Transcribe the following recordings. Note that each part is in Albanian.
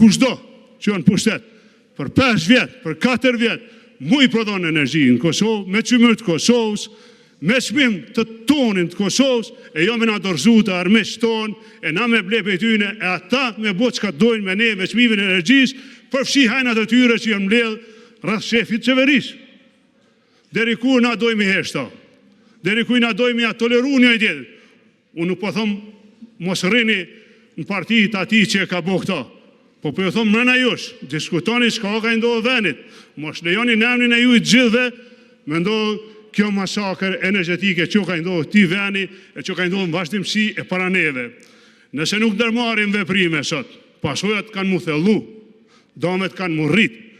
kushdo që janë pushtet, për 5 vjetë, për 4 vjetë, mu i prodhon energji në Kosovë, me qymër të Kosovës, me çmim të tonin të Kosovës, e jo me na dorëzu të armiqtë tonë, e na me ble për tyne, e ata me bo çka dojnë me ne, me çmimin e energjisë, përfshi hajnat e tyre që janë mbledh rreth shefit qeverisë. Deri ku na dojmë heshta? Deri ku na dojmë ja toleru një tjetër? Unë nuk po thom mos rrini në partitë atij që e ka bo këta. Po ju thom mrena jush, diskutoni çka ka ndodhur vendit. Mos lejoni në emrin e ju të gjithëve me ndodhur kjo masakër energjetike që ka ndodhur ti veni e që ka ndodhur në vazhdimsi e para neve. Nëse nuk ndërmarrim veprime sot, pasojat kanë mu thellu, damet kanë mu rrit.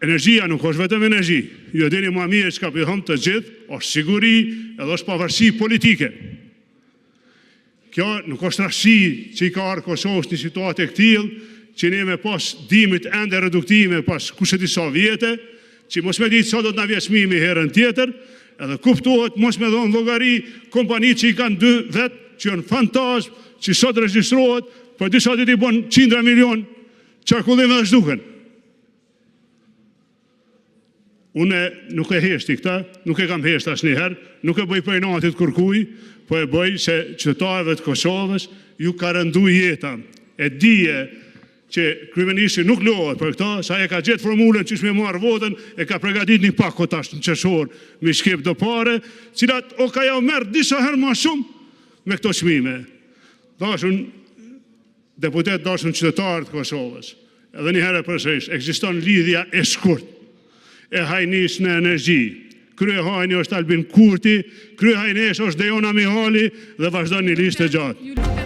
Energjia nuk është vetëm energji. Ju e dini më mirë çka po them të gjithë, është siguri edhe është pavarësi politike. Kjo nuk është rasti që i ka arë Kosovës një situatë e këtillë, që ne me pas dimit ende reduktime pas kushe disa vjete, që mos me ditë sa do të na vjen çmimi herën tjetër, edhe kuptohet mos me dhonë llogari kompani që i kanë 2 vetë, që janë fantazm, që sot regjistrohet, për disa ditë i bën 100 milion qarkullim edhe zhduken. Unë nuk e heshti këta, nuk e kam hesht asnjëherë, nuk e bëj për inatit kërkuj, po e bëj se qytetarëve të Kosovës ju ka rëndu jeta. E dije që kryeministri nuk lohet për këta, sa e ka gjetë formulën që shme marrë votën, e ka pregadit një pak kotash në qeshor, me shkep do pare, cilat o ka ja merë disa herë ma shumë me këto çmime. Dashun deputet, dashun qytetarë të Kosovës, edhe një herë përsërish, ekziston lidhja e shkurt e hajnis në energji. Krye hajni është Albin Kurti, krye hajnesh është Dejona Mihali dhe vazhdon një listë e gjatë.